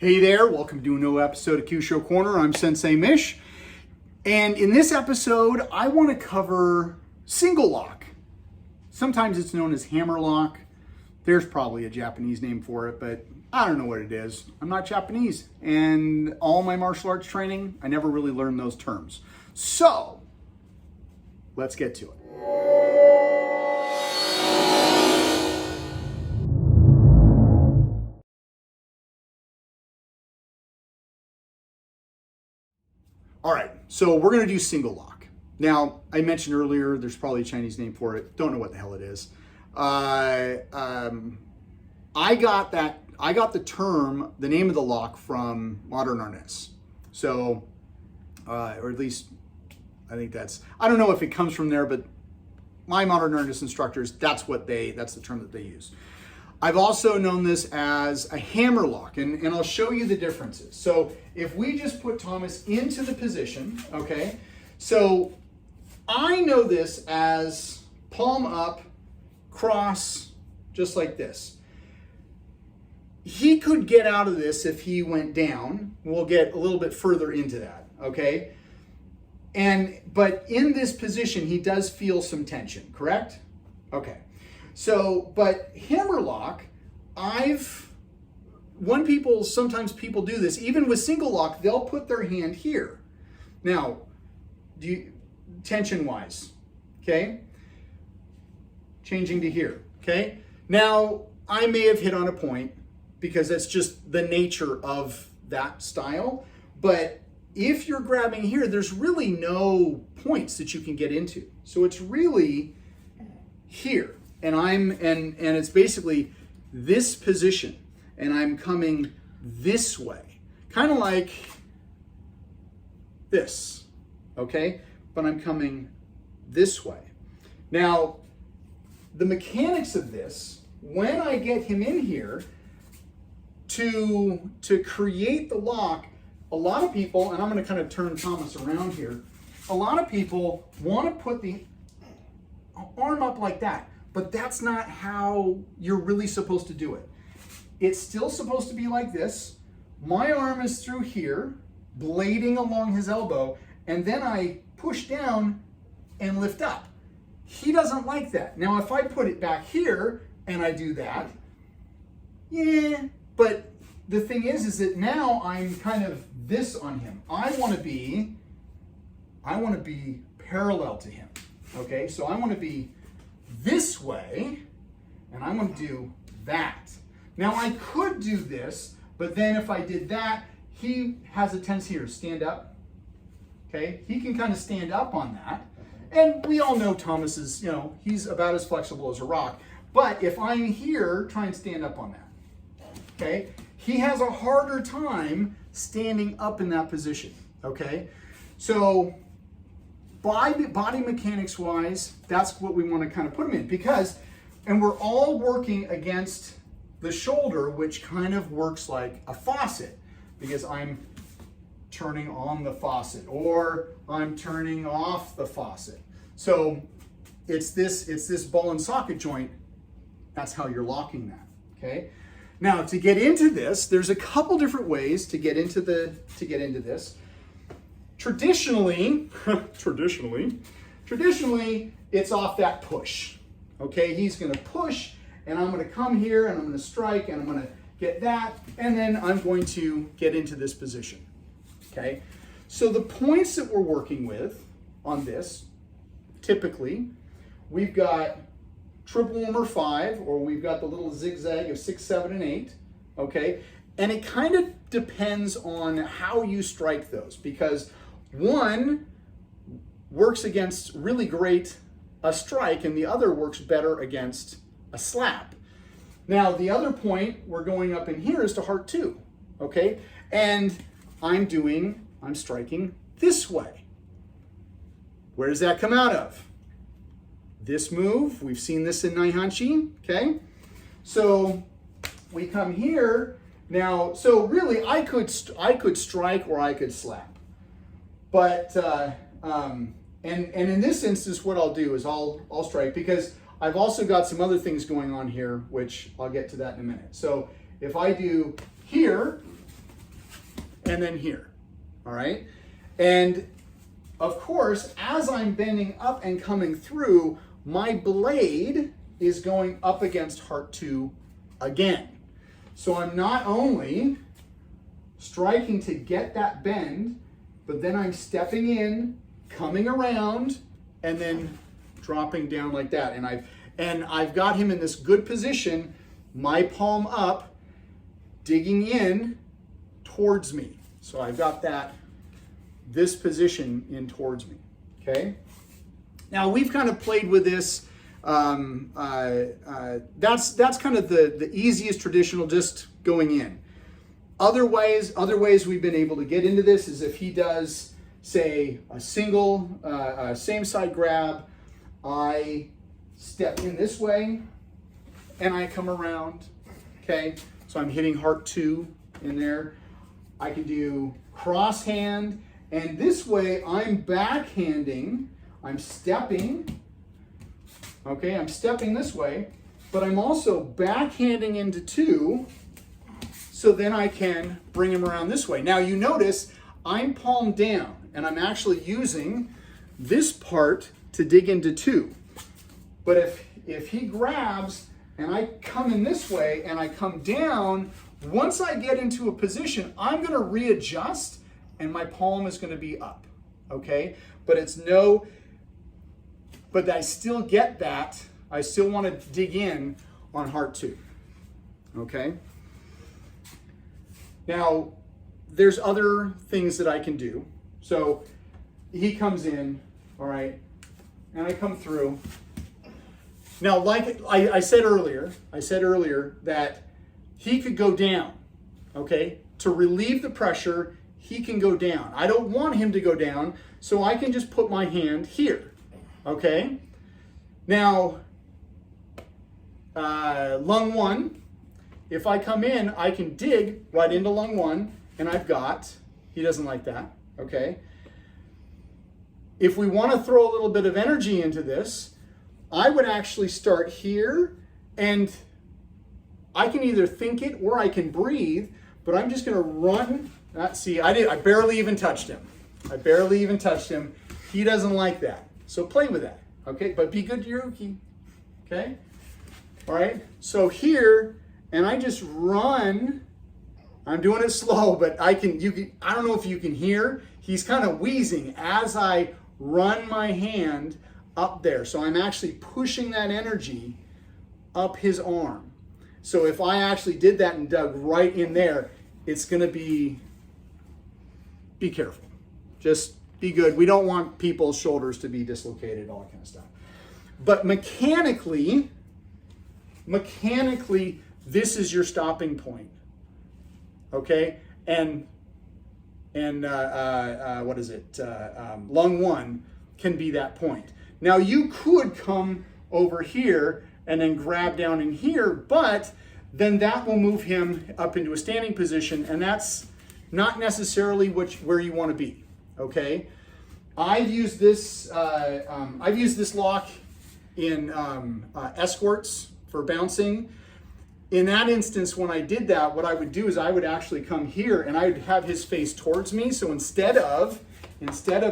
Hey there, welcome to a new episode of Kyusho Corner. I'm Sensei Mish. And in this episode, I want to cover single lock. Sometimes it's known as hammer lock. There's probably a Japanese name for it, but I don't know what it is. I'm not Japanese. And all my martial arts training, I never really learned those terms. So, let's get to it. All right, so we're gonna do single lock. Now, I mentioned earlier, there's probably a Chinese name for it. Don't know what the hell it is. I got the term, the name of the lock from Modern Arnis. So, or at least, I think I don't know if it comes from there, but my Modern Arnis instructors, that's the term that they use. I've also known this as a hammer lock, and I'll show you the differences. So if we just put Thomas into the position, okay, so I know this as palm up, cross, just like this. He could get out of this if he went down. We'll get a little bit further into that, okay? But in this position, he does feel some tension, correct? Okay. So, but hammer lock, sometimes people do this, even with single lock, they'll put their hand here. Now, tension-wise, okay? Changing to here, okay? Now, I may have hit on a point because that's just the nature of that style, but if you're grabbing here, there's really no points that you can get into. So it's really here. And it's basically this position, and I'm coming this way, kind of like this, okay? But I'm coming this way. Now, the mechanics of this, when I get him in here, to create the lock, a lot of people, and I'm going to kind of turn Thomas around here, a lot of people want to put the arm up like that. But that's not how you're really supposed to do it. It's still supposed to be like this. My arm is through here, blading along his elbow, and then I push down and lift up. He doesn't like that. Now, if I put it back here and I do that, yeah, but the thing is that now I'm kind of this on him. I want to be parallel to him, okay? So I want to be this way, and I'm going to do that. Now I could do this, but then if I did that, he has a tendency here to stand up. Okay, he can kind of stand up on that. And we all know Thomas is, he's about as flexible as a rock. But if I'm here, try and stand up on that. Okay, he has a harder time standing up in that position. Okay, so body mechanics wise, that's what we want to kind of put them in and we're all working against the shoulder, which kind of works like a faucet because I'm turning on the faucet or I'm turning off the faucet. So it's this ball and socket joint. That's how you're locking that. Okay. Now to get into this, there's a couple different ways to get into this. Traditionally, it's off that push. Okay, he's gonna push, and I'm gonna come here, and I'm gonna strike, and I'm gonna get that, and then I'm going to get into this position. Okay, so the points that we're working with on this, typically, we've got triple number 5, or we've got the little zigzag of 6, 7, and 8. Okay, and it kind of depends on how you strike those, because one works against really great a strike and the other works better against a slap. Now the other point we're going up in here is to heart 2, okay? And I'm striking this way. Where does that come out of? This move, we've seen this in Naihanchi, okay? So we come here now, so really I could strike or I could slap. But, and in this instance, what I'll do is I'll strike because I've also got some other things going on here, which I'll get to that in a minute. So if I do here, and then here, all right? And of course, as I'm bending up and coming through, my blade is going up against heart 2 again. So I'm not only striking to get that bend, but then I'm stepping in, coming around, and then dropping down like that. And I've got him in this good position, my palm up, digging in towards me. So I've got this position in towards me, okay? Now we've kind of played with this. That's kind of the easiest traditional, just going in. Other ways we've been able to get into this is if he does, say, a single same side grab, I step in this way and I come around, okay? So I'm hitting heart 2 in there. I can do cross hand, and this way I'm backhanding, I'm stepping, okay? I'm stepping this way, but I'm also backhanding into 2, so then I can bring him around this way. Now you notice I'm palm down, and I'm actually using this part to dig into 2. But if he grabs and I come in this way and I come down, once I get into a position, I'm gonna readjust and my palm is gonna be up, okay? But I still get that. I still wanna dig in on heart 2, okay? Now, there's other things that I can do. So he comes in, all right, and I come through. Now, like I said earlier that he could go down, okay? To relieve the pressure, he can go down. I don't want him to go down, so I can just put my hand here, okay? Now, lung 1, if I come in, I can dig right into lung 1, and he doesn't like that, okay? If we want to throw a little bit of energy into this, I would actually start here, and I can either think it or I can breathe, but I'm just gonna run. See, I barely even touched him. He doesn't like that. So play with that, okay? But be good to your uke, okay? All right, so here, and I just run. I'm doing it slow, but I don't know if you can hear, he's kind of wheezing as I run my hand up there. So I'm actually pushing that energy up his arm. So if I actually did that and dug right in there, it's gonna be careful. Just be good. We don't want people's shoulders to be dislocated, all that kind of stuff. But mechanically, this is your stopping point, okay? And what is it? Lung 1 can be that point. Now you could come over here and then grab down in here, but then that will move him up into a standing position, and that's not necessarily where you want to be, okay? I've used this lock in escorts for bouncing. In that instance, when I did that, what I would do is I would actually come here and I would have his face towards me. So instead of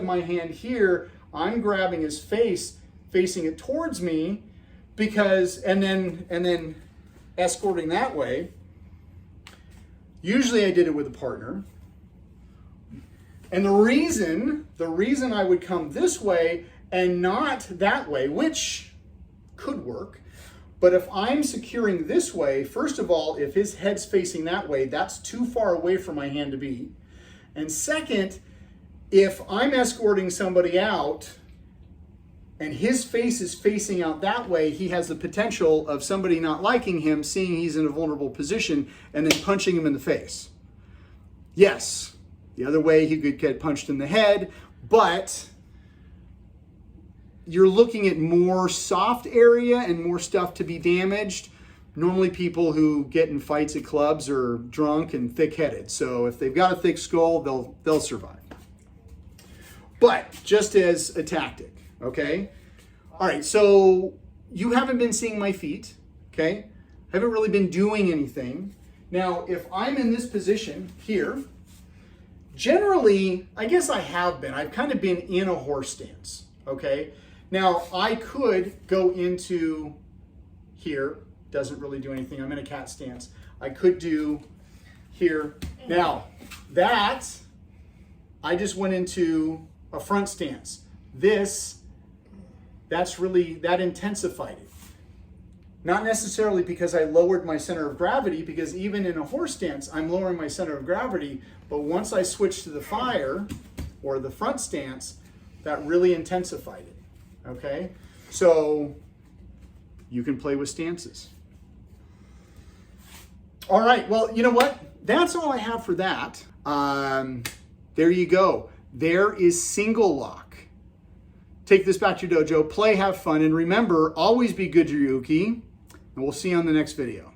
my hand here, I'm grabbing his face, facing it towards me, and then escorting that way. Usually I did it with a partner. And the reason I would come this way and not that way, which could work, but if I'm securing this way, first of all, if his head's facing that way, that's too far away for my hand to be. And second, if I'm escorting somebody out and his face is facing out that way, he has the potential of somebody not liking him, seeing he's in a vulnerable position, and then punching him in the face. Yes, the other way he could get punched in the head, but you're looking at more soft area and more stuff to be damaged. Normally people who get in fights at clubs are drunk and thick-headed. So if they've got a thick skull, they'll survive. But just as a tactic, okay? All right, so you haven't been seeing my feet, okay? Haven't really been doing anything. Now, if I'm in this position here, generally, I guess I have been. I've kind of been in a horse stance, okay? Now, I could go into here. Doesn't really do anything. I'm in a cat stance. I could do here. Now, that, I just went into a front stance. That intensified it. Not necessarily because I lowered my center of gravity, because even in a horse stance, I'm lowering my center of gravity, but once I switched to the fire, or the front stance, that really intensified it, okay? So, you can play with stances. All right, well, you know what? That's all I have for that. There you go. There is single lock. Take this back to your dojo, play, have fun, and remember, always be good to your uke, and we'll see you on the next video.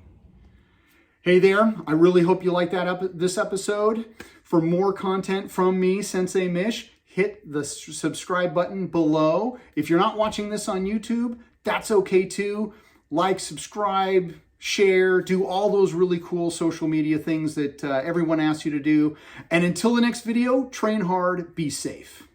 Hey there, I really hope you liked this episode. For more content from me, Sensei Mish, hit the subscribe button below. If you're not watching this on YouTube, that's okay too. Like, subscribe, share, do all those really cool social media things that everyone asks you to do. And until the next video, train hard, be safe.